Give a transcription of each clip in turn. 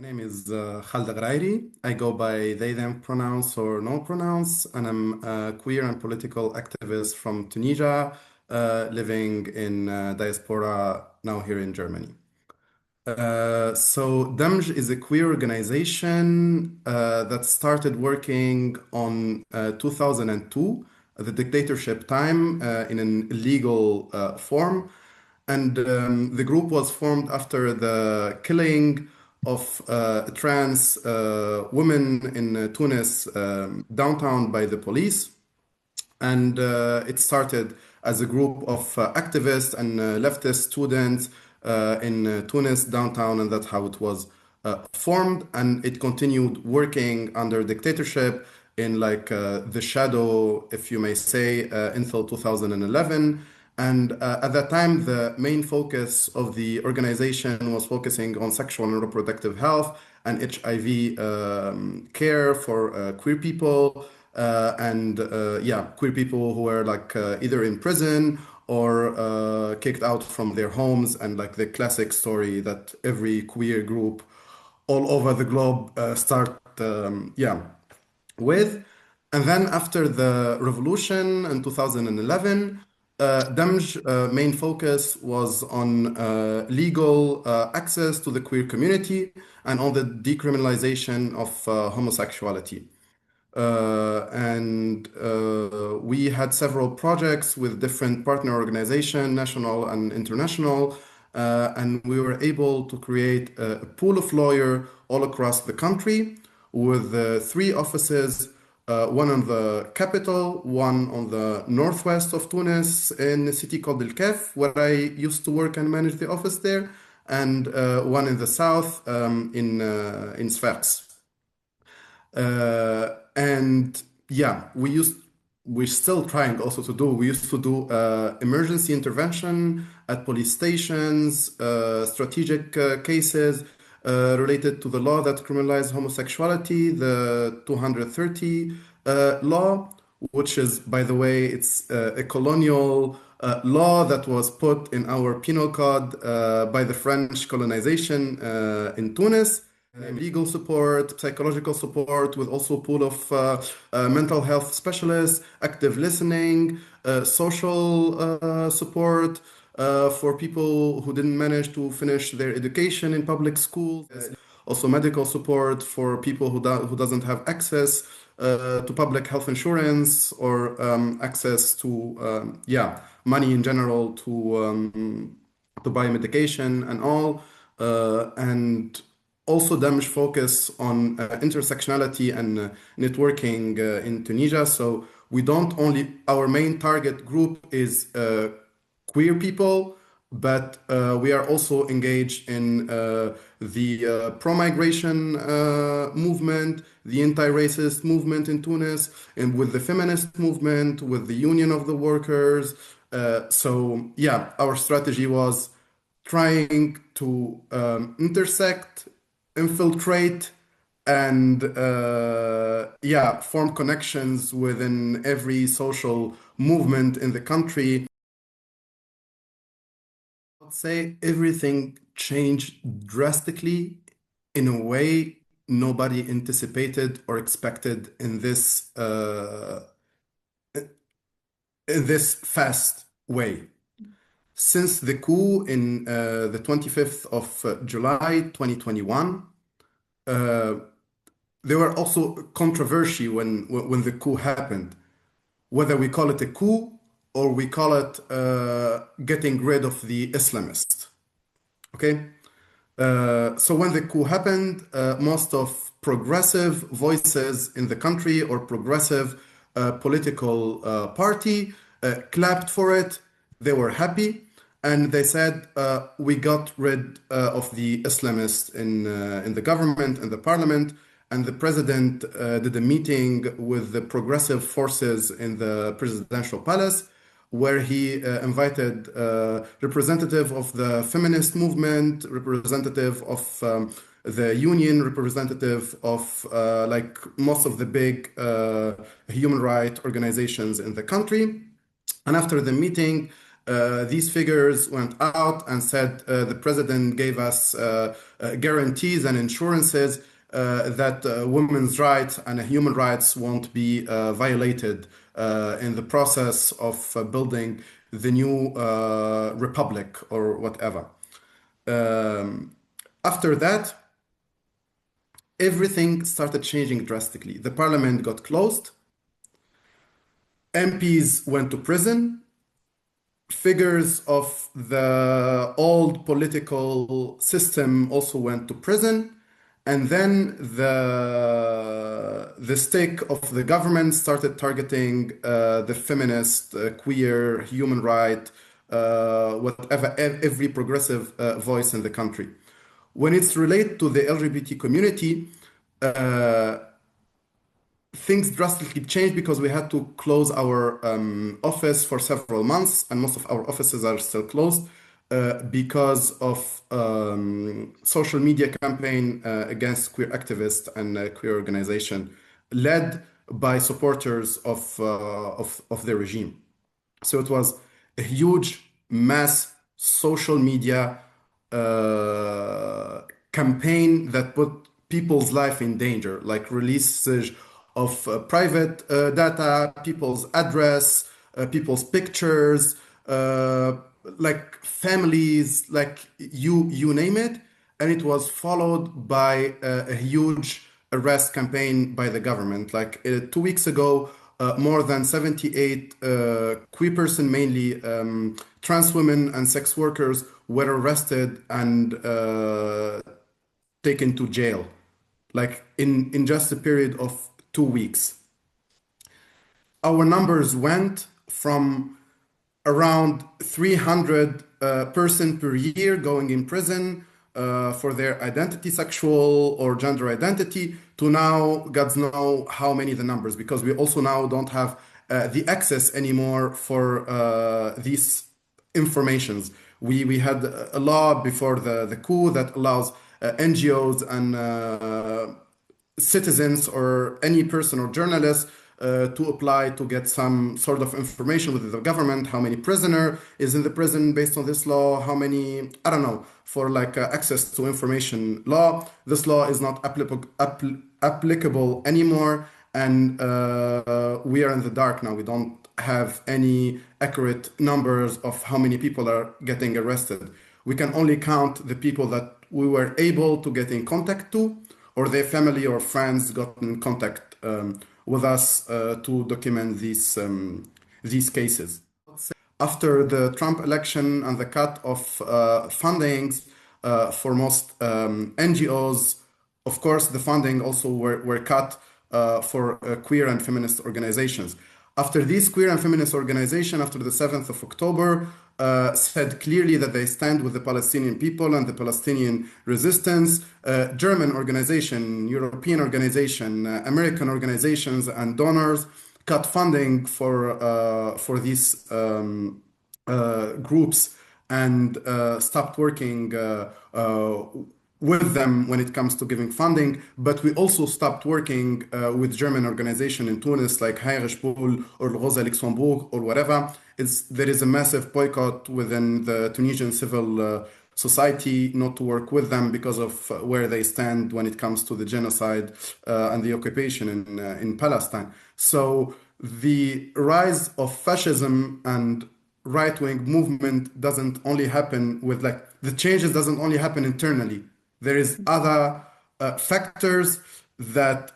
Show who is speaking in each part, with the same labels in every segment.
Speaker 1: My name is Khaled Ghrairi. I go by they, them pronouns or no pronouns, and I'm a queer and political activist from Tunisia, living in diaspora now here in Germany. So DAMJ is a queer organization that started working on 2002, the dictatorship time, in an illegal form. And the group was formed after the killing of trans women in Tunis downtown by the police. And it started as a group of activists and leftist students in Tunis downtown, and that's how it was formed. And it continued working under dictatorship in the shadow, if you may say, until 2011. And at that time, the main focus of the organization was focusing on sexual and reproductive health and HIV care for queer people. Queer people who were either in prison or kicked out from their homes, and the classic story that every queer group all over the globe start with. And then after the revolution in 2011, DAMJ main focus was on legal access to the queer community and on the decriminalization of homosexuality. We had several projects with different partner organizations, national and international, and we were able to create a pool of lawyers all across the country with 3 offices, one on the capital, one on the northwest of Tunis in a city called El Kef, where I used to work and manage the office there, and one in the south in Sfax. We're still trying also to do, we used to do emergency intervention at police stations, strategic cases related to the law that criminalized homosexuality, the 230 law, which is, by the way, it's a colonial law that was put in our penal code by the French colonization in Tunis. Legal support, psychological support, with also a pool of mental health specialists, active listening, social support for people who didn't manage to finish their education in public schools. Also medical support for people who doesn't have access to public health insurance or access to money in general to buy medication and all. And also DAMJ focus on intersectionality and networking in Tunisia. So we don't only, our main target group is queer people, but we are also engaged in the pro-migration movement, the anti-racist movement in Tunis, and with the feminist movement, with the Union of the Workers. Our strategy was trying to intersect, infiltrate, and form connections within every social movement in the country. I'd say everything changed drastically in a way nobody anticipated or expected in this fast way. Since the coup in the 25th of July 2021, there were also controversy when the coup happened, whether we call it a coup or we call it getting rid of the Islamists. Okay? So when the coup happened, most of progressive voices in the country or progressive political party clapped for it. They were happy, and they said, we got rid of the Islamists in the government and the parliament. And the president did a meeting with the progressive forces in the presidential palace, where he invited representative of the feminist movement, representative of the union, representative of most of the big human rights organizations in the country. And after the meeting, These figures went out and said the president gave us guarantees and insurances that women's rights and human rights won't be violated in the process of building the new republic or whatever. After that, everything started changing drastically. The parliament got closed, MPs went to prison, figures of the old political system also went to prison, and then the stick of the government started targeting the feminist, queer, human right, whatever, every progressive voice in the country. When it's related to the LGBT community, things drastically changed because we had to close our office for several months, and most of our offices are still closed because of social media campaign against queer activists and queer organization led by supporters of the regime. So it was a huge mass social media campaign that put people's life in danger, like releases of private data, people's address, people's pictures, like families, like you name it. And it was followed by a huge arrest campaign by the government. Like 2 weeks ago, more than 78 queer person, mainly trans women and sex workers, were arrested and taken to jail, like in just a period of 2 weeks. Our numbers went from around 300 person per year going in prison for their identity, sexual or gender identity, to now, God's know how many the numbers, because we also now don't have the access anymore for these informations. We had a law before the coup that allows NGOs and citizens or any person or journalist to apply to get some sort of information with the government, how many prisoner is in the prison based on this law, how many, I don't know, for like access to information law. This law is not applicable anymore, and we are in the dark now. We don't have any accurate numbers of how many people are getting arrested. We can only count the people that we were able to get in contact to, or their family or friends got in contact with us to document these cases. After the Trump election and the cut of fundings for most NGOs, of course, the funding also were cut for queer and feminist organizations. After these queer and feminist organizations, after the 7th of October, said clearly that they stand with the Palestinian people and the Palestinian resistance, German organization, European organization, American organizations and donors cut funding for these groups and stopped working with them when it comes to giving funding. But we also stopped working with German organizations in Tunis like Heinrich Böll or Rosa Luxembourg or whatever. There is a massive boycott within the Tunisian civil society not to work with them because of where they stand when it comes to the genocide and the occupation in Palestine. So the rise of fascism and right-wing movement doesn't only happen with, like, the changes doesn't only happen internally. There is other factors that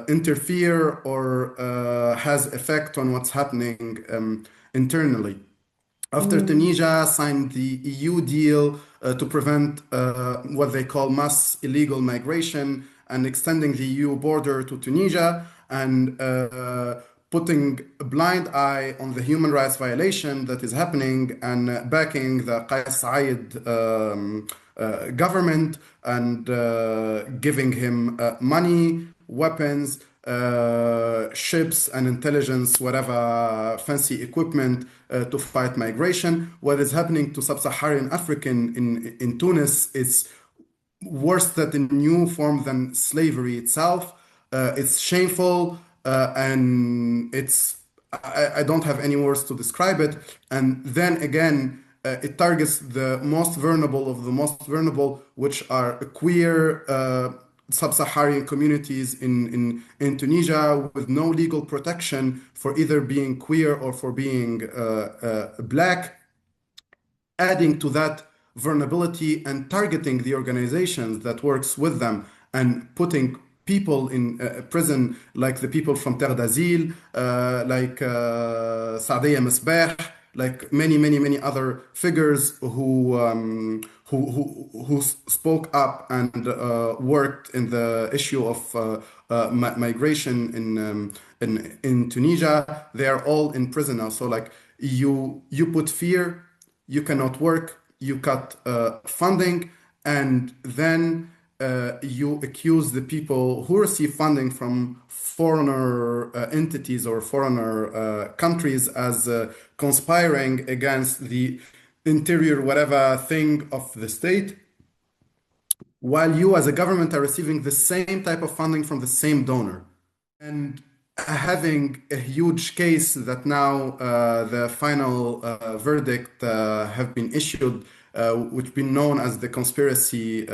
Speaker 1: interfere or has effect on what's happening internally. After Tunisia signed the EU deal to prevent what they call mass illegal migration and extending the EU border to Tunisia and putting a blind eye on the human rights violation that is happening and backing the Qais Said government and giving him money, weapons, ships and intelligence, whatever fancy equipment to fight migration. What is happening to sub-Saharan African in Tunis is worse than a new form than slavery itself. It's shameful and it's I don't have any words to describe it. And then again, it targets the most vulnerable of the most vulnerable, which are queer sub-Saharan communities in Tunisia with no legal protection for either being queer or for being black, adding to that vulnerability and targeting the organizations that works with them and putting people in prison like the people from Terre d'Azil, like Saadiyya Misbah, like many other figures who spoke up and worked in the issue of migration in Tunisia. They are all in prison now. So like you put fear, you cannot work, you cut funding, and then you accuse the people who receive funding from foreigner entities or foreigner countries as conspiring against the interior whatever thing of the state, while you as a government are receiving the same type of funding from the same donor. And having a huge case that now the final verdict have been issued, which been known as the conspiracy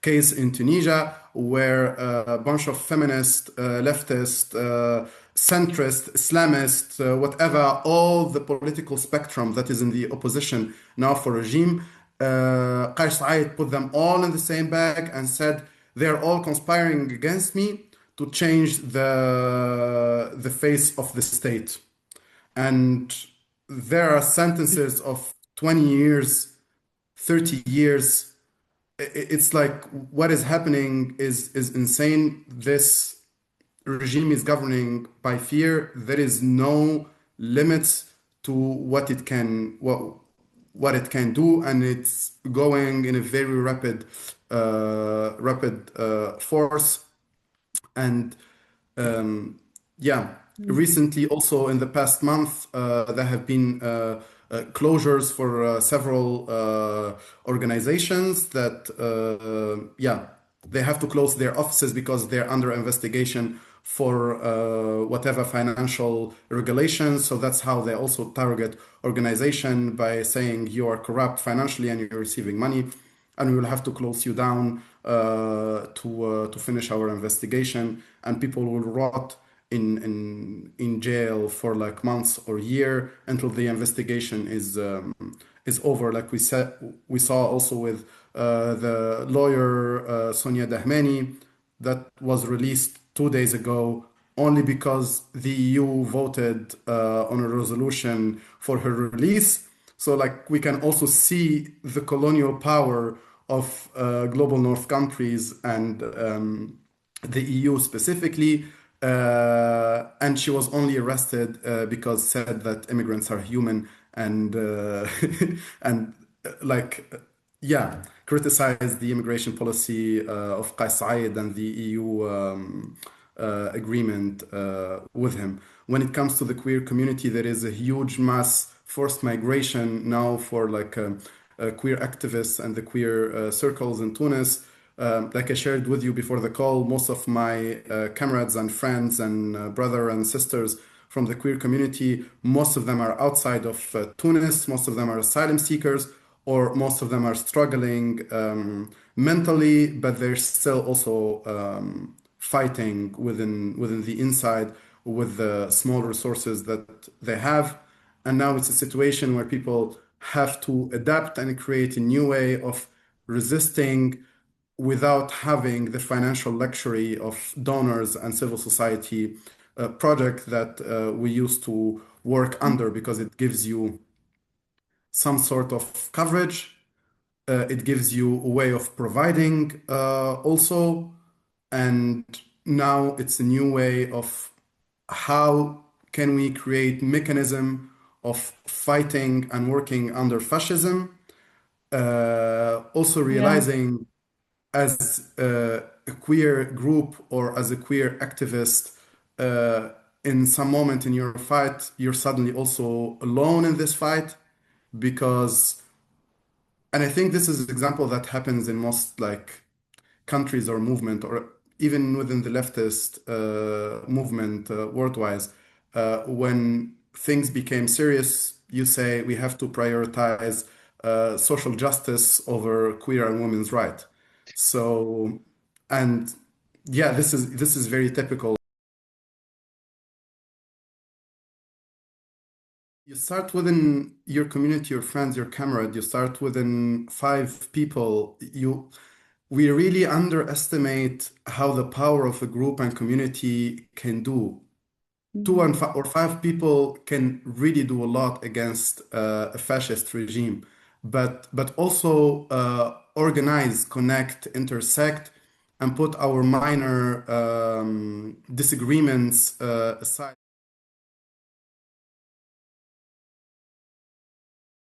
Speaker 1: case in Tunisia, where a bunch of feminist, leftist, centrist, Islamist, whatever, all the political spectrum that is in the opposition now for regime, Qais Said put them all in the same bag and said they're all conspiring against me to change the face of the state. And there are sentences of 20 years, 30 years. It's like what is happening is insane. This regime is governing by fear. There is no limits to what it can do, and it's going in a very rapid force. And yeah, recently also in the past month, there have been closures for several organizations that, yeah, they have to close their offices because they're under investigation for whatever financial regulations. So that's how they also target organization by saying you are corrupt financially and you're receiving money, and we will have to close you down to finish our investigation, and people will rot in jail for like months or year until the investigation is over. Like we saw also with the lawyer Sonia Dahmani that was released 2 days ago only because the EU voted on a resolution for her release. So like we can also see the colonial power of global North countries and the EU specifically. And she was only arrested because said that immigrants are human and and like yeah, criticized the immigration policy of Qais Said and the EU agreement with him. When it comes to the queer community, there is a huge mass forced migration now for like queer activists and the queer circles in Tunis. Like I shared with you before the call, most of my comrades and friends and brother and sisters from the queer community, most of them are outside of Tunis, most of them are asylum seekers, or most of them are struggling mentally, but they're still also fighting within the inside with the small resources that they have. And now it's a situation where people have to adapt and create a new way of resisting without having the financial luxury of donors and civil society project that we used to work under, because it gives you some sort of coverage. It gives you a way of providing also. And now it's a new way of how can we create mechanism of fighting and working under fascism. Also
Speaker 2: Yeah,
Speaker 1: realizing as a queer group or as a queer activist, in some moment in your fight, you're suddenly also alone in this fight because, and I think this is an example that happens in most like countries or movement or even within the leftist movement worldwide. When things became serious, you say we have to prioritize social justice over queer and women's right. So, and yeah, this is very typical. You start within your community, your friends, your comrade. You start within five people. We really underestimate how the power of a group and community can do. Two
Speaker 2: Mhm.
Speaker 1: and or five people can really do a lot against a fascist regime, but also organize, connect, intersect, and put our minor disagreements aside.